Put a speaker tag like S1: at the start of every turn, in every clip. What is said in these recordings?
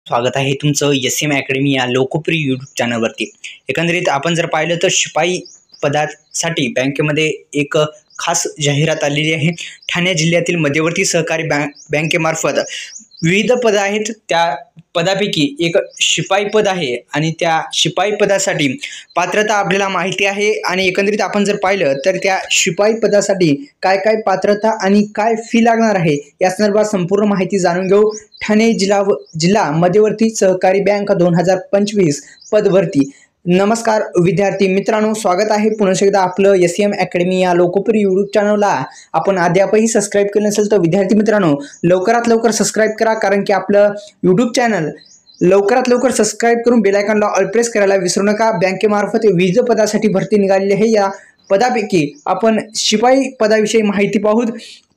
S1: स्वागत आहे तुमचं एस.एम. अकॅडमी या लोकप्रिय यूट्यूब चॅनलवरती। एकंदरीत आपण जर पाहिलं तर शिपाई पदासाठी बँकेमध्ये एक खास जाहिरात आलेली आहे। ठाणे जिल्ह्यातील मध्यवर्ती सहकारी बँकेमार्फत विविध पद आहेत। त्या पदापैकी एक शिपाई पद आहे आणि त्या शिपाई पदासाठी पात्रता आपल्याला माहिती आहे। आणि एकंदरीत आपण जर पाहिलं तर त्या शिपाई पदासाठी काय काय पात्रता आणि काय फी लागणार आहे या संदर्भात संपूर्ण माहिती जाणून घेऊ। ठाणे जिल्हा मध्यवर्ती सहकारी बँक 2025 पद भरती। नमस्कार विद्यार्थी मित्रांनो, स्वागत आहे पुन्हा एकदा आपलं एस.एम. अकॅडमी या लोकप्रिय यूट्यूब चॅनलला। आपण अद्यापही सबस्क्राइब केलं नसेल तर विद्यार्थी मित्रांनो लवकरात लवकर सबस्क्राइब करा, कारण की आपलं यूट्यूब चॅनल लवकरात लवकर सबस्क्राइब करून बेल आयकॉनला ऑल प्रेस करायला विसरू नका। बँकेमार्फत विविध पदासाठी भरती निघालेली आहे। या पदापैकी आपण शिपाई पदाविषयी माहिती पाहूत।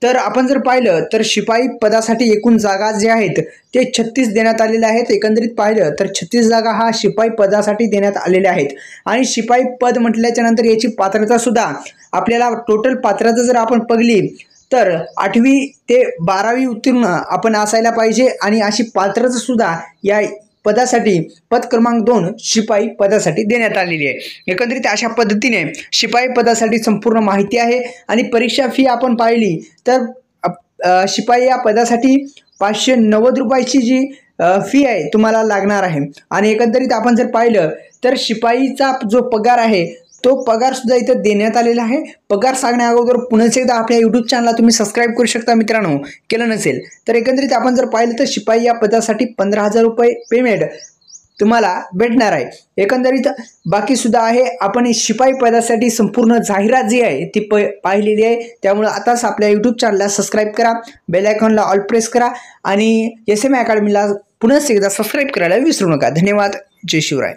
S1: तर आपण जर पाहिलं तर शिपाई पदासाठी एकूण जागा जे आहेत ते 36 देण्यात आलेले आहेत। एकंदरीत पाहिलं तर 36 जागा हा शिपाई पदासाठी देण्यात आलेल्या आहेत। आणि शिपाई पद म्हटल्याच्या नंतर याची पात्रता सुद्धा आपल्याला टोटल पात्रता जर आपण बघली तर 8वी ते 12वी उत्तीर्ण आपण असायला पाहिजे। आणि अशी पात्रता सुद्धा या पदासाठी पद क्रमांक 2 शिपाई पदासाठी देण्यात आलेली आहे। एकंदरीत अशा पद्धतीने शिपाई पदासाठी संपूर्ण माहिती आहे। आणि परीक्षा फी आपण पाहिली तर शिपाई या पदासाठी 590 रुपयाची जी फी आहे तुम्हाला लागणार आहे। आणि एकंदरीत आपण जर पाहिलं तर शिपाईचा जो पगार आहे तो पगार सुद्धा इथं देण्यात आलेला आहे। पगार सांगण्या अगोदर पुन्हा एकदा आपल्या यूट्यूब चॅनलला तुम्ही सबस्क्राइब करू शकता मित्रांनो, केलं नसेल तर। एकंदरीत आपण जर पाहिलं तर शिपाई या पदासाठी 15,000 रुपये पेमेंट तुम्हाला भेटणार आहे। एकंदरीत बाकी सुद्धा आहे। आपण शिपाई पदासाठी संपूर्ण जाहिरात जी आहे ती पाहिलेली आहे। त्यामुळे आताच आपल्या यूट्यूब चॅनलला सबस्क्राइब करा, बेल आयकॉनला ऑल प्रेस करा आणि एस.एम. अकॅडमीला पुन्हा एकदा सबस्क्राइब करायला विसरू नका। धन्यवाद, जय शिवराय।